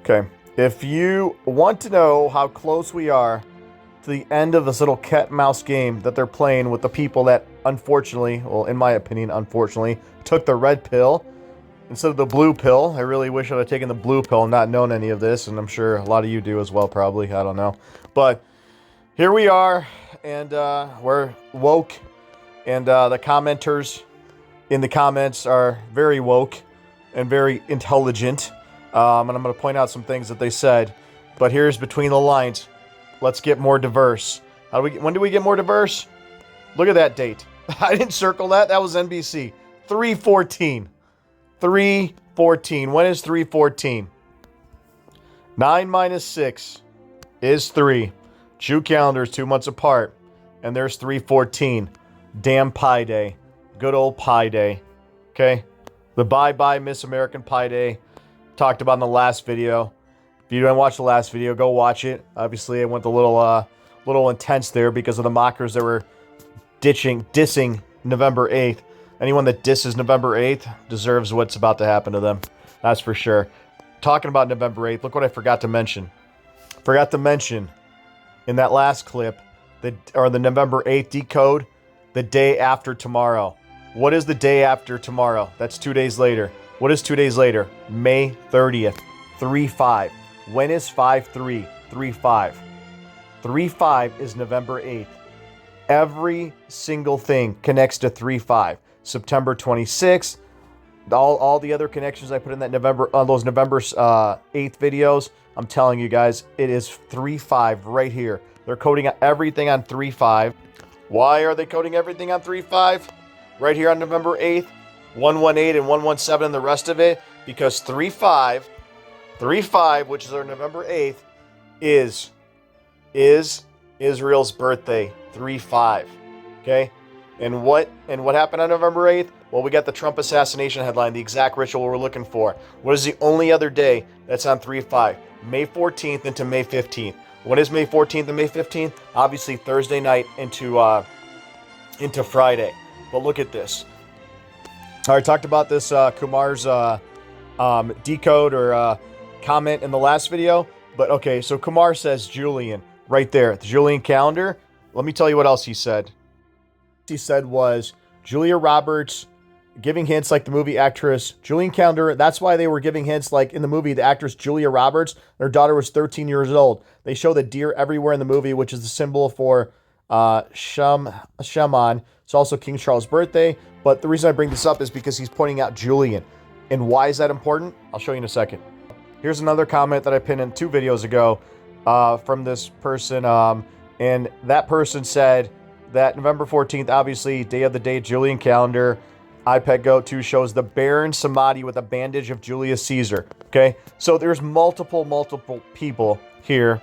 Okay, if you want to know how close we are to the end of this little cat and mouse game that they're playing with the people that unfortunately, well, in my opinion, unfortunately, took the red pill instead of the blue pill. I really wish I'd have taken the blue pill and not known any of this, and I'm sure a lot of you do as well, probably. I don't know. But here we are, and we're woke, and the commenters in the comments are very woke and very intelligent. And I'm going to point out some things that they said. But here's between the lines. Let's get more diverse. When do we get more diverse? Look at that date. I didn't circle that. That was NBC. 3/14. 3/14. When is 3/14? 9 minus 6 is 3. Jew calendar is 2 months apart. And there's 3/14. Damn Pi Day. Good old Pi Day. Okay? The bye-bye Miss American Pi Day. Talked about in the last video. If you didn't watch the last video, go watch it. Obviously, I went a little intense there because of the mockers that were dissing November 8th. Anyone that disses November 8th deserves what's about to happen to them. That's for sure. Talking about November 8th, look what I forgot to mention. Forgot to mention in that last clip, the November 8th decode, the day after tomorrow. What is the day after tomorrow? That's 2 days later. What is 2 days later? May 30th. 3/5. When is 5/3? 3/5. 3/5 is November 8th. Every single thing connects to 3/5. September 26th. All the other connections I put in that November, those November 8th videos, I'm telling you guys, it is 3/5 right here. They're coding everything on 3/5. Why are they coding everything on 3/5? Right here on November 8th. 118 and 117 and the rest of it, because 3/5, which is our November 8th, is Israel's birthday. 3/5. Okay? And what happened on November 8th? Well, we got the Trump assassination headline, the exact ritual we're looking for. What is the only other day that's on 3/5? May 14th into May 15th. When is May 14th and May 15th? Obviously Thursday night into Friday. But look at this. I already talked about this Kumar's decode or comment in the last video. But okay, so Kumar says Julian right there, the Julian calendar. Let me tell you what else he said. He said was Julia Roberts giving hints like the movie actress Julian calendar. That's why they were giving hints like in the movie, the actress Julia Roberts, their daughter was 13 years old. They show the deer everywhere in the movie, which is the symbol for Shaman. It's also King Charles' birthday. But the reason I bring this up is because he's pointing out Julian. And why is that important? I'll show you in a second. Here's another comment that I pinned in 2 videos ago from this person. And that person said that November 14th, obviously, day of the day, Julian calendar, iPad Go 2 shows the Baron Samadhi with a bandage of Julius Caesar. Okay? So there's multiple people here.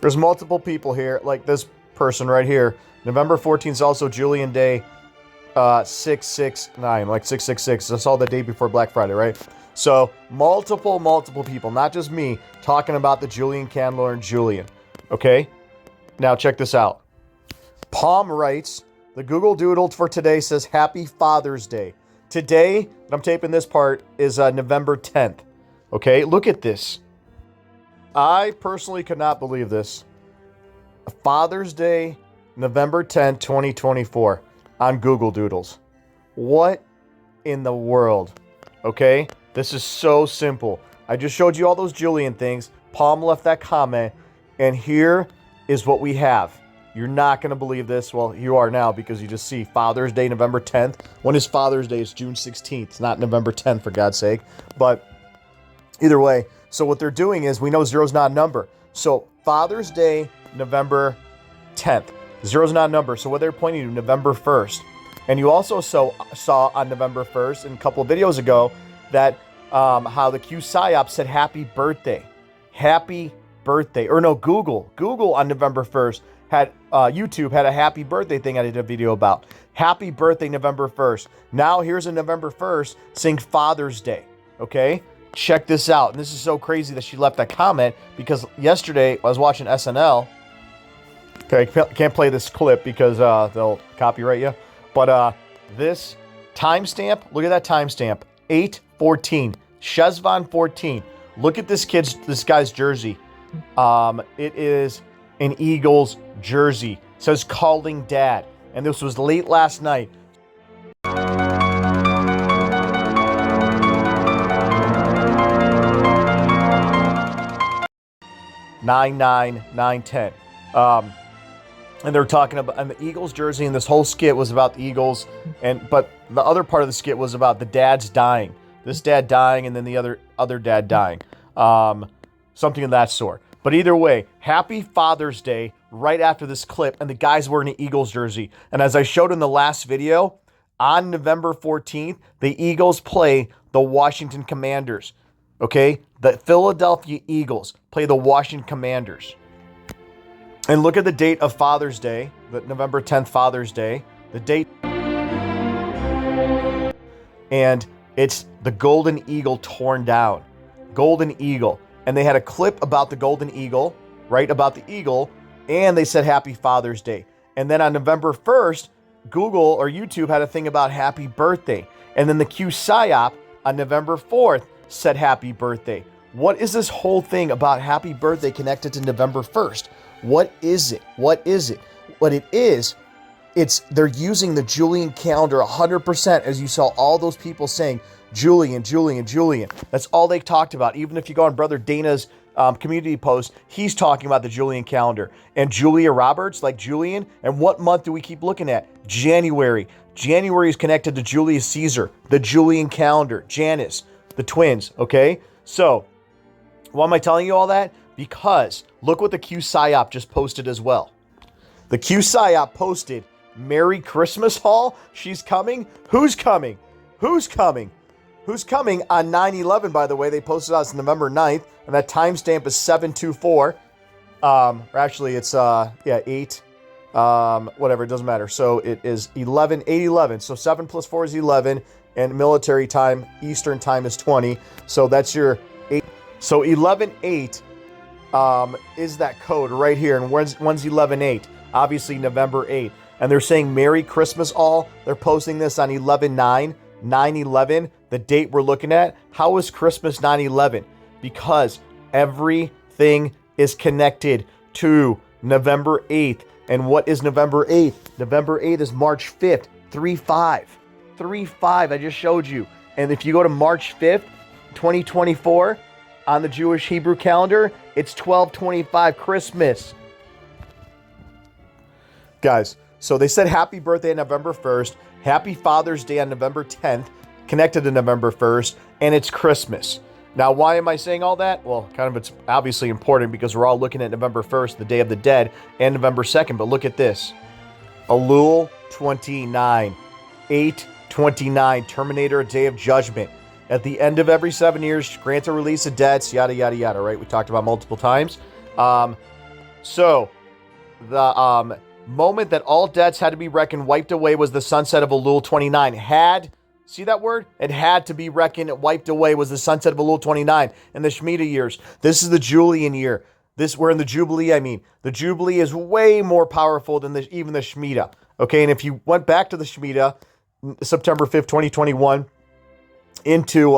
There's multiple people here, like this person right here. November 14th is also Julian Day. 669, like 666. That's all the day before Black Friday, right? So multiple people, not just me, talking about the Julian calendar and Julian. Okay? Now check this out. Palm writes, the Google Doodle for today says Happy Father's Day. Today, that I'm taping this part, is November 10th. Okay? Look at this. I personally could not believe this. Father's Day, November 10th, 2024. On Google Doodles. What in the world? Okay? This is so simple. I just showed you all those Julian things. Palm left that comment. And here is what we have. You're not going to believe this. Well, you are now because you just see Father's Day, November 10th. When is Father's Day? It's June 16th. It's not November 10th, for God's sake. But either way, so what they're doing is, we know zero's not a number. So Father's Day, November 10th. Zero's not a number, so what they're pointing to, November 1st. And you also saw on November 1st, in a couple of videos ago, that how the Q PsyOps said happy birthday. Happy birthday. Or no, Google on November 1st had, YouTube had a happy birthday thing I did a video about. Happy birthday, November 1st. Now here's a November 1st saying Father's Day. Okay? Check this out. And this is so crazy that she left that comment, because yesterday I was watching SNL. Okay, I can't play this clip because they'll copyright you. But this timestamp, look at that timestamp. 8/14. Shezvan 14. Look at this guy's jersey. It is an Eagles jersey. It says calling dad. And this was late last night. 9-9-9-10. And they're talking about and the Eagles jersey, and this whole skit was about the Eagles, but the other part of the skit was about the dads dying. This dad dying, and then the other dad dying. Something of that sort. But either way, happy Father's Day right after this clip, and the guy's wearing an Eagles jersey. And as I showed in the last video, on November 14th, the Eagles play the Washington Commanders. Okay? The Philadelphia Eagles play the Washington Commanders. And look at the date of Father's Day, the November 10th Father's Day, the date. And it's the Golden Eagle torn down. Golden Eagle. And they had a clip about the Golden Eagle, right, about the Eagle, and they said Happy Father's Day. And then on November 1st, Google or YouTube had a thing about Happy Birthday. And then the Q PSYOP on November 4th said Happy Birthday. What is this whole thing about Happy Birthday connected to November 1st? What is it? What is it? What it is, they're using the Julian calendar 100%, as you saw all those people saying, Julian, Julian, Julian. That's all they talked about. Even if you go on Brother Dana's community post, he's talking about the Julian calendar. And Julia Roberts, like Julian, and what month do we keep looking at? January. January is connected to Julius Caesar, the Julian calendar, Janus, the twins, okay? So, why am I telling you all that? Because look what the Q PSYOP just posted as well. The Q PSYOP posted, Merry Christmas Haul? She's coming? Who's coming? Who's coming? Who's coming on 9/11, by the way? They posted us November 9th, and that timestamp is 7/24. Or actually, it's, 8. Whatever, it doesn't matter. So it is 8/11. So 7 plus 4 is 11, and military time, Eastern time is 20. So that's your 8. So 11/8 is that code right here. And when's 11/8? Obviously, November 8th. And they're saying Merry Christmas all. They're posting this on 11/9, 9/11, the date we're looking at. How is Christmas 9/11? Because everything is connected to November 8th. And what is November 8th? November 8th is March 5th, 3/5. 3/5, I just showed you. And if you go to March 5th, 2024, on the Jewish Hebrew calendar, it's 12/25 Christmas. Guys, so they said happy birthday on November 1st, happy Father's Day on November 10th, connected to November 1st, and it's Christmas. Now, why am I saying all that? Well, it's obviously important because we're all looking at November 1st, the Day of the Dead, and November 2nd, but look at this. Elul 29, 8/29, Terminator, a Day of Judgment. At the end of every 7 years, grant a release of debts, yada, yada, yada, right? We talked about multiple times. So, the moment that all debts had to be reckoned, wiped away, was the sunset of Elul 29. See that word? It had to be reckoned, wiped away, was the sunset of Elul 29 in the Shemitah years. This is the Julian year. We're in the Jubilee, I mean. The Jubilee is way more powerful than even the Shemitah. Okay, and if you went back to the Shemitah, September 5th, 2021, into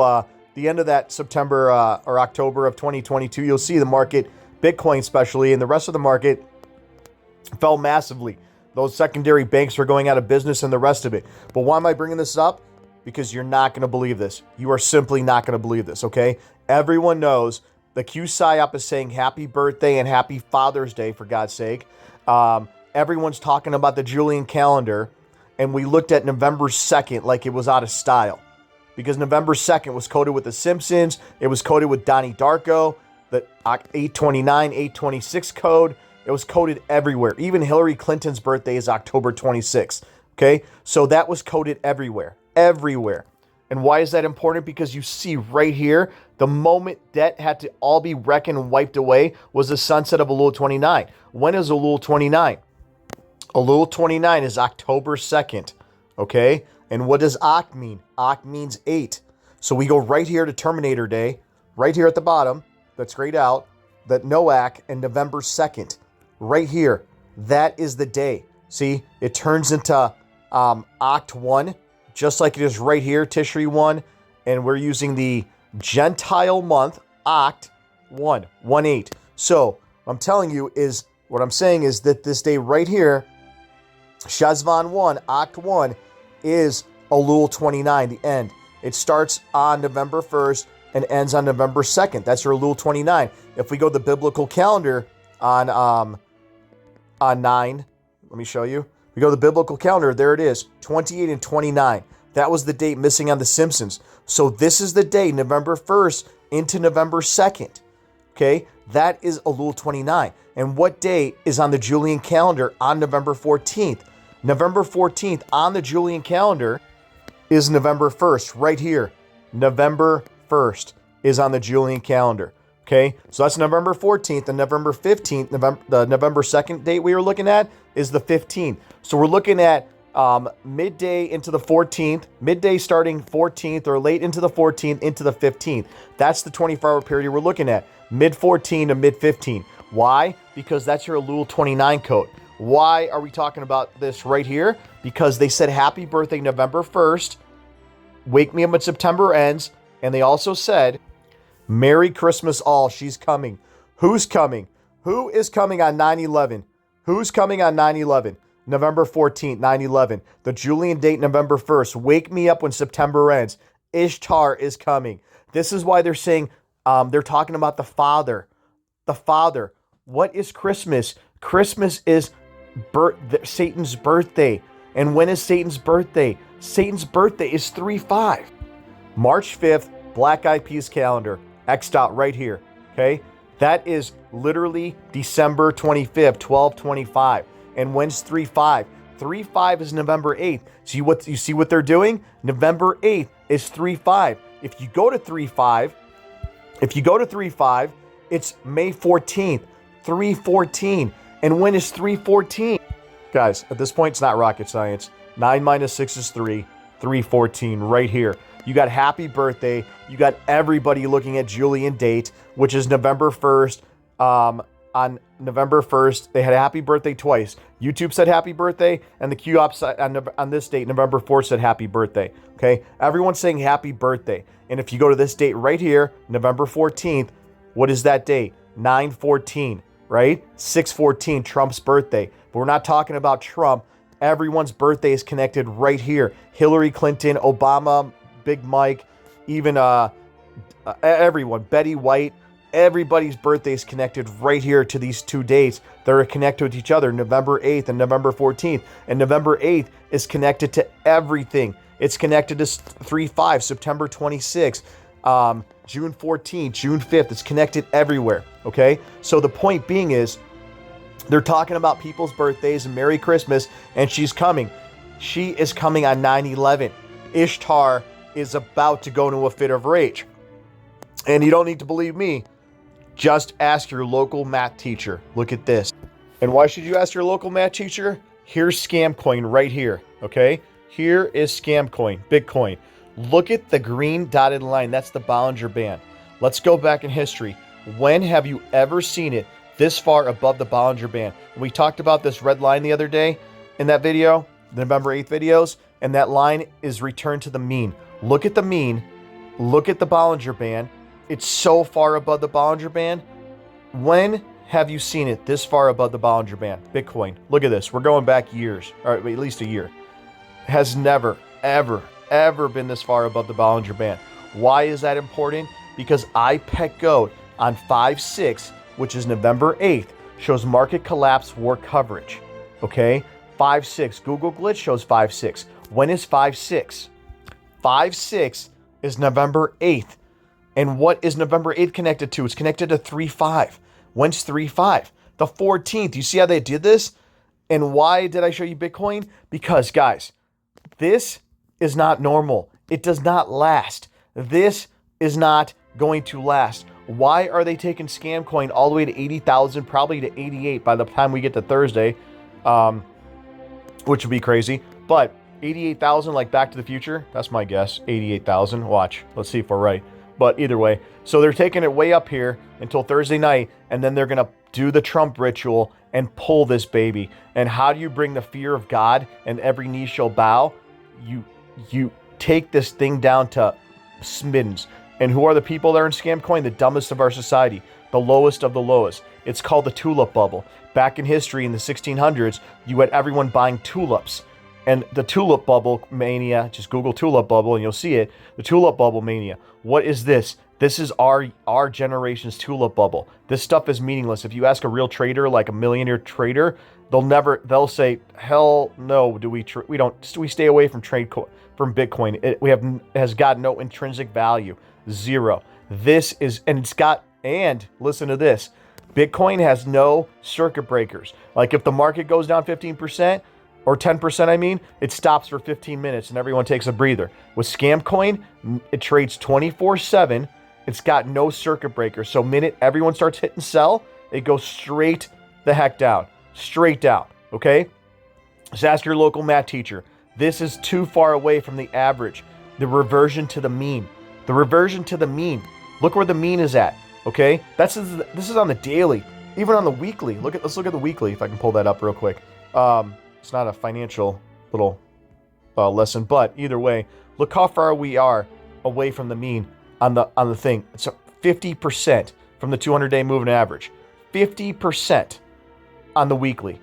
the end of that September or October of 2022, you'll see the market, Bitcoin especially, and the rest of the market fell massively. Those secondary banks were going out of business and the rest of it. But why am I bringing this up? Because you're not going to believe this. You are simply not going to believe this, okay? Everyone knows the Q PSYOP is saying happy birthday and happy Father's Day, for God's sake. Everyone's talking about the Julian calendar, and we looked at November 2nd like it was out of style. Because November 2nd was coded with the Simpsons. It was coded with Donnie Darko, the 8/29, 8/26 code. It was coded everywhere. Even Hillary Clinton's birthday is October 26th. Okay? So that was coded everywhere. Everywhere. And why is that important? Because you see right here, the moment debt had to all be reckoned and wiped away was the sunset of Elul 29. When is Elul 29? Elul 29 is October 2nd. Okay? And what does Ak mean? Ak means 8. So we go right here to Terminator Day, right here at the bottom, that's grayed out, that Noach, and November 2nd. Right here, that is the day. See, it turns into Oct 1, just like it is right here, Tishri 1, and we're using the Gentile month, Oct 1, 1-8. So what I'm saying is that this day right here, Shezvan 1, Oct 1, is Elul 29, the end. It starts on November 1st and ends on November 2nd. That's your Elul 29. If we go to the biblical calendar on 9, let me show you. We go to the biblical calendar, there it is, 28 and 29. That was the date missing on The Simpsons. So this is the day, November 1st into November 2nd. Okay, that is Elul 29. And what day is on the Julian calendar on November 14th? November 14th on the Julian calendar is November 1st, right here. November 1st is on the Julian calendar. Okay, so that's November 14th, and November 15th, the November 2nd date we were looking at is the 15th. So we're looking at midday into the 14th, midday starting 14th or late into the 14th into the 15th. That's the 24-hour period we're looking at, mid-14 to mid-15. Why? Because that's your Elul 29 code. Why are we talking about this right here? Because they said happy birthday November 1st, wake me up when September ends, and they also said Merry Christmas all, she's coming. Who's coming? Who is coming on 9/11? Who's coming on 9/11? November 14th, 9/11. The Julian date, November 1st. Wake me up when September ends. Ishtar is coming. This is why they're saying, they're talking about the Father. The Father. What is Christmas? Christmas is Satan's birthday. And when is Satan's birthday? Satan's birthday is 3/5. March 5th, Black Eyed Peas calendar. X dot right here. Okay? That is literally December 25th, 12/25. And when's 3/5? 3/5 is November 8th. You see what they're doing? November 8th is 3/5. If you go to 3/5, it's May 14th, 3/14. And when is 3/14? Guys, at this point, it's not rocket science. 9 minus 6 is 3. 3/14 right here. You got happy birthday. You got everybody looking at Julian date, which is November 1st. On November 1st, they had a happy birthday twice. YouTube said happy birthday, and the QOP site on this date, November 4th, said happy birthday. Okay? Everyone's saying happy birthday. And if you go to this date right here, November 14th, what is that date? 9/14, right? 6/14, Trump's birthday. But we're not talking about Trump. Everyone's birthday is connected right here. Hillary Clinton, Obama, Big Mike, even everyone, Betty White, everybody's birthday is connected right here to these two dates that are connected with each other, November 8th and November 14th. And November 8th is connected to everything. It's connected to 3/5, September 26th, June 14th, June 5th. It's connected everywhere, okay? So the point being is, they're talking about people's birthdays and Merry Christmas, and she's coming. She is coming on 9/11. Ishtar is about to go into a fit of rage. And you don't need to believe me. Just ask your local math teacher. Look at this. And why should you ask your local math teacher? Here's scam coin right here, okay? Here is scam coin, Bitcoin. Look at the green dotted line. That's the Bollinger Band. Let's go back in history. When have you ever seen it this far above the Bollinger Band? We talked about this red line the other day in that video, the November 8th videos, and that line is returned to the mean. Look at the mean. Look at the Bollinger Band. It's so far above the Bollinger Band. When have you seen it this far above the Bollinger Band? Bitcoin. Look at this. We're going back years, or at least a year. Has never, ever, ever been this far above the Bollinger Band. Why is that important? Because IPEC Goat on 5/6, which is November 8th, shows market collapse war coverage. Okay? 5/6. Google Glitch shows 5/6. When is 5/6? 5/6 is November 8th. And what is November 8th connected to? It's connected to 3/5. When's 3/5? The 14th. You see how they did this? And why did I show you Bitcoin? Because, guys, this is not normal. It does not last. This is not going to last. Why are they taking scam coin all the way to 80,000, probably to 88 by the time we get to Thursday, which would be crazy. But 88,000, like Back to the Future, that's my guess. 88,000. Watch. Let's see if we're right. But either way, so they're taking it way up here until Thursday night, and then they're going to do the Trump ritual and pull this baby. And how do you bring the fear of God and every knee shall bow? You take this thing down to smiddens. And who are the people that are in scam coin? The dumbest of our society, the lowest of the lowest. It's called the tulip bubble. Back in history, in the 1600s, you had everyone buying tulips. And the tulip bubble mania, just Google tulip bubble and you'll see it. The tulip bubble mania. What is this? This is our generation's tulip bubble. This stuff is meaningless. If you ask a real trader, like a millionaire trader, they'll say, hell no, we stay away from from Bitcoin. It has got no intrinsic value. Zero. And listen to this. Bitcoin has no circuit breakers. Like if the market goes down 15%, or 10%, it stops for 15 minutes and everyone takes a breather. With Scamcoin, it trades 24/7. It's got no circuit breaker. So minute everyone starts hitting sell, it goes straight the heck down. Straight down, okay? Just ask your local math teacher. This is too far away from the average. The reversion to the mean. The reversion to the mean. Look where the mean is at, okay? This is on the daily. Even on the weekly. Let's look at the weekly if I can pull that up real quick. It's not a financial little lesson, but either way, look how far we are away from the mean on the thing. It's 50% from the 200-day moving average. 50% on the weekly.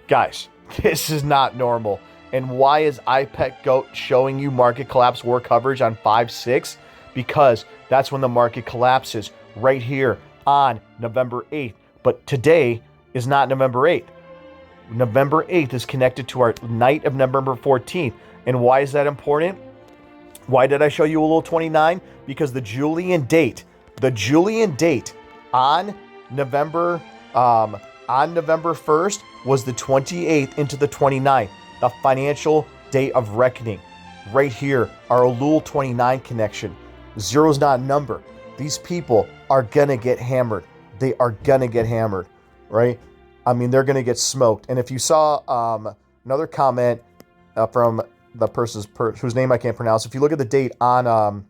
Guys, this is not normal. And why is IPEC GOAT showing you market collapse war coverage on 5/6? Because that's when the market collapses, right here on November 8th. But today is not November 8th. November 8th is connected to our night of November 14th. And why is that important? Why did I show you Elul 29? Because the Julian date on November 1st was the 28th into the 29th, the financial day of reckoning. Right here, our Elul 29 connection. Zero's not a number. These people are gonna get hammered. They are gonna get hammered, right? They're going to get smoked. And if you saw another comment from the person's whose name I can't pronounce, if you look at the date on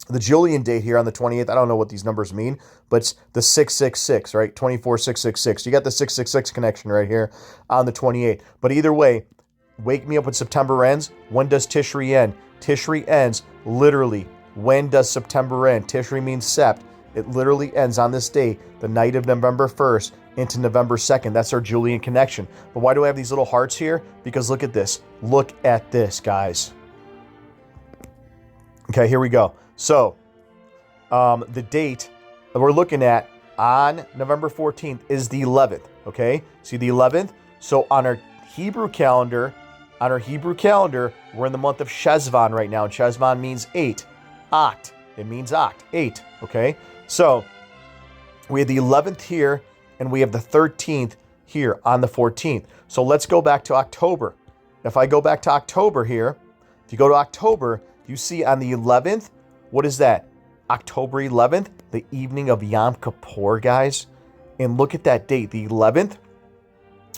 the Julian date here on the 28th, I don't know what these numbers mean, but it's the 666, right? 24666. You got the 666 connection right here on the 28th. But either way, wake me up when September ends. When does Tishri end? Tishri ends literally. When does September end? Tishri means sept. It literally ends on this day, the night of November 1st into November 2nd. That's our Julian connection. But why do I have these little hearts here? Because look at this. Look at this, guys. Okay, here we go. So, the date that we're looking at on November 14th is the 11th, okay? See the 11th? So on our Hebrew calendar, we're in the month of Shezvan right now. And Shezvan means 8. Oct. It means oct. 8, okay? So, we have the 11th here, and we have the 13th here on the 14th. So let's go back to October. If I go back to October here, if you go to October, you see on the 11th, what is that? October 11th, the evening of Yom Kippur, guys. And look at that date, the 11th.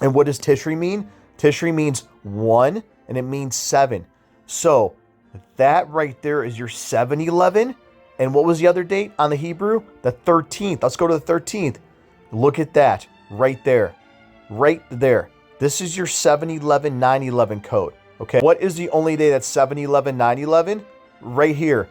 And what does Tishri mean? Tishri means 1, and it means 7. So that right there is your 7-11. And what was the other date on the Hebrew? The 13th. Let's go to the 13th. Look at that right there. Right there. This is your 7-11, 9-11 code. Okay. What is the only day that's 7-11, 9-11? Right here.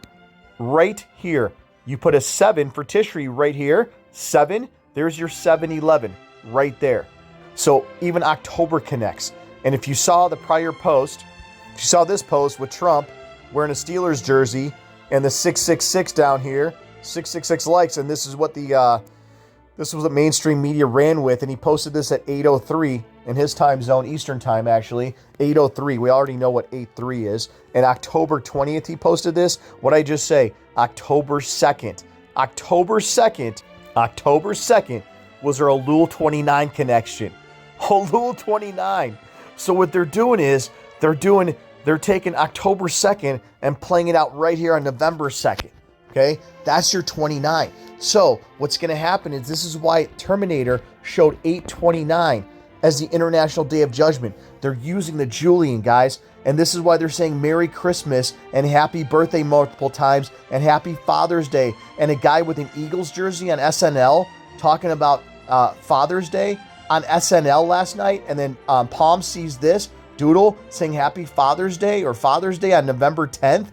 Right here. You put a 7 for Tishri right here. 7. There's your 7-11 right there. So even October connects. And if you saw the prior post, if you saw this post with Trump wearing a Steelers jersey and the 666 down here, 666 likes, and this is what this was what mainstream media ran with, and he posted this at 8:03 in his time zone, Eastern time actually, 8:03. We already know what 8:03 is. And October 20th he posted this. What I just say? October 2nd. October 2nd was our Elul 29 connection. Elul 29. So what they're doing is they're taking October 2nd and playing it out right here on November 2nd. Okay? That's your 29. So what's going to happen is this is why Terminator showed 8/29 as the International Day of Judgment. They're using the Julian, guys. And this is why they're saying Merry Christmas and Happy Birthday multiple times and Happy Father's Day. And a guy with an Eagles jersey on SNL talking about Father's Day on SNL last night. And then Palm sees this Doodle saying Happy Father's Day or Father's Day on November 10th.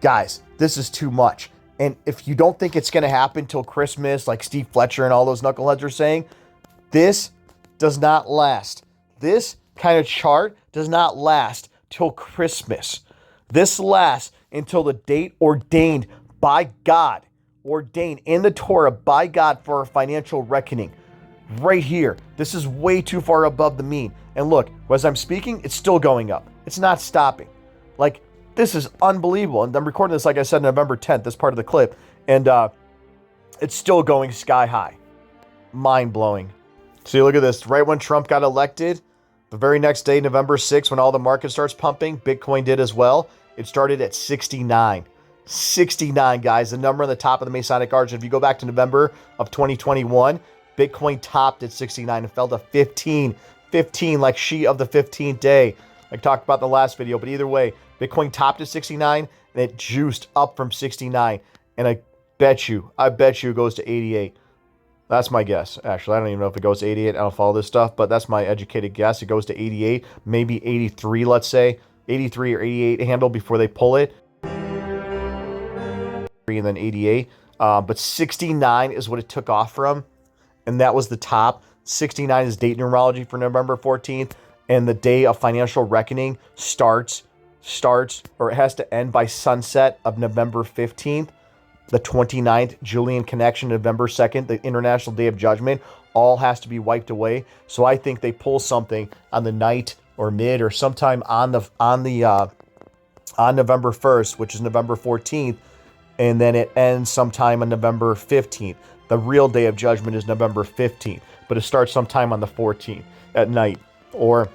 Guys, this is too much. And if you don't think it's going to happen till Christmas, like Steve Fletcher and all those knuckleheads are saying, this does not last. This kind of chart does not last till Christmas. This lasts until the date ordained by God, ordained in the Torah by God for a financial reckoning. Right here. This is way too far above the mean. And look, as I'm speaking, it's still going up. It's not stopping. Like, this is unbelievable. And I'm recording this, like I said, November 10th, this part of the clip. And it's still going sky high. Mind-blowing. See, look at this. Right when Trump got elected, the very next day, November 6th, when all the market starts pumping, Bitcoin did as well. It started at 69. 69, guys. The number on the top of the Masonic Arch. If you go back to November of 2021, Bitcoin topped at 69 and fell to 15. 15, like she of the 15th day. I talked about in the last video, but either way, Bitcoin topped at 69 and it juiced up from 69. And I bet you it goes to 88. That's my guess. Actually, I don't even know if it goes to 88. I don't follow this stuff, but that's my educated guess. It goes to 88, maybe 83, let's say. 83 or 88 handle before they pull it. And then 88. But 69 is what it took off from. And that was the top. 69 is date numerology for November 14th. And the day of financial reckoning starts, or it has to end by sunset of November 15th. The 29th, Julian connection, November 2nd, the International Day of Judgment, all has to be wiped away. So I think they pull something on the night or mid or sometime on November 1st, which is November 14th, and then it ends sometime on November 15th. The real Day of Judgment is November 15th, but it starts sometime on the 14th at night or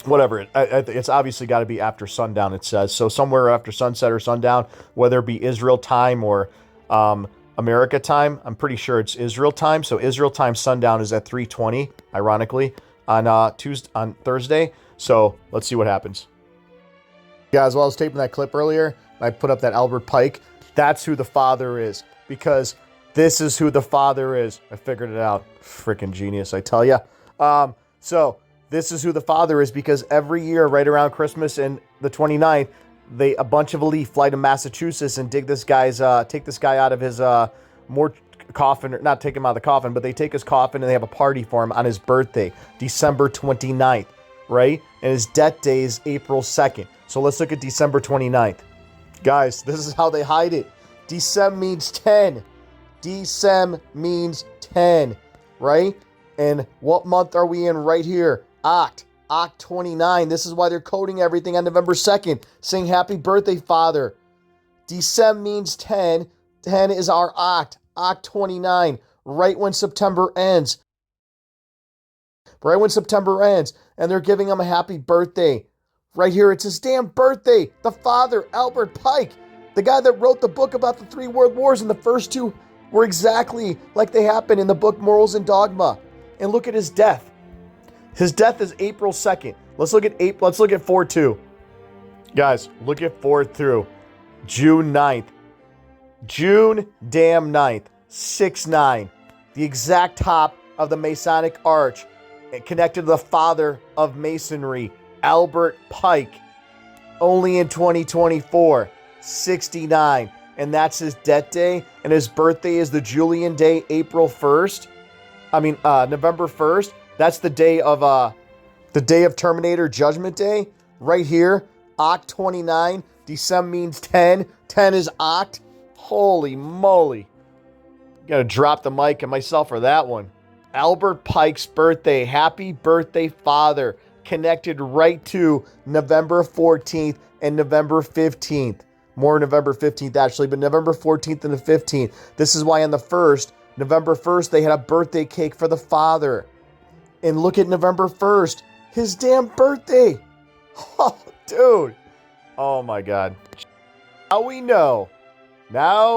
whatever. It's obviously got to be after sundown, it says. So somewhere after sunset or sundown, whether it be Israel time or America time, I'm pretty sure it's Israel time. So Israel time sundown is at 3:20, ironically, on Thursday. So let's see what happens. Guys, while I was taping that clip earlier, I put up that Albert Pike. That's who the father is, because this is who the father is. I figured it out. Freaking genius, I tell ya. So this is who the father is, because every year, right around Christmas and the 29th, a bunch of elite fly to Massachusetts and take this guy out of his coffin, or not take him out of the coffin, but they take his coffin and they have a party for him on his birthday, December 29th, right? And his death day is April 2nd. So let's look at December 29th. Guys, this is how they hide it. Decem means 10. Decem means 10, right? And what month are we in right here? Oct 29. This is why they're coding everything on November 2nd, saying happy birthday, father. Decem means 10. 10 is our Oct 29, right when September ends. Right when September ends, and they're giving him a happy birthday. Right here, it's his damn birthday. The father, Albert Pike, the guy that wrote the book about the 3 world wars, and the first 2 were exactly like they happened in the book Morals and Dogma. And look at his death. His death is April 2nd. Let's look at 4/2. Guys, look at 4/2. June 9th. June damn 9th. 6/9. The exact top of the Masonic Arch, connected to the father of Masonry, Albert Pike. Only in 2024. 69. And that's his death day. And his birthday is the Julian day, November 1st. That's the day of Terminator Judgment Day. Right here, Oct 29. Decem means 10. 10 is Oct. Holy moly. Gotta drop the mic and myself for that one. Albert Pike's birthday. Happy birthday, father. Connected right to November 14th and November 15th. More November 15th, actually, but November 14th and the 15th. This is why on the 1st, November 1st, they had a birthday cake for the father. And look at November 1st, his damn birthday. Oh, dude. Oh, my God. Now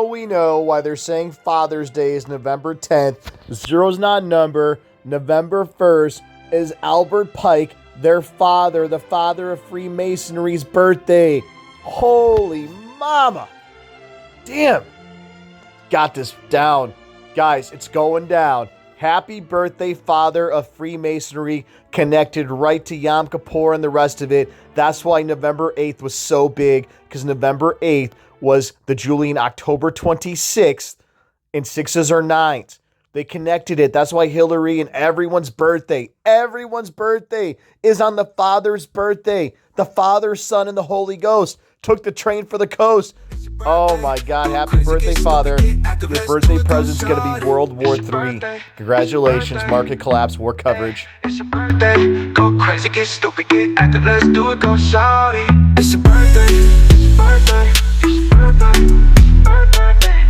we know why they're saying Father's Day is November 10th. 0's not a number. November 1st is Albert Pike, their father, the father of Freemasonry's birthday. Holy mama. Damn. Got this down. Guys, it's going down. Happy birthday, father of Freemasonry, connected right to Yom Kippur and the rest of it. That's why November 8th was so big, because November 8th was the Julian October 26th in 6s or 9s. They connected it. That's why Hillary and everyone's birthday is on the Father's birthday. The Father, Son, and the Holy Ghost took the train for the coast. Oh my God, happy birthday, Father. Your birthday present's going to be World War III. Congratulations, market collapse, war coverage. It's a birthday, go crazy, get stupid, get active, let's do it, go shawty. It's a birthday, it's a birthday, it's a birthday, birthday.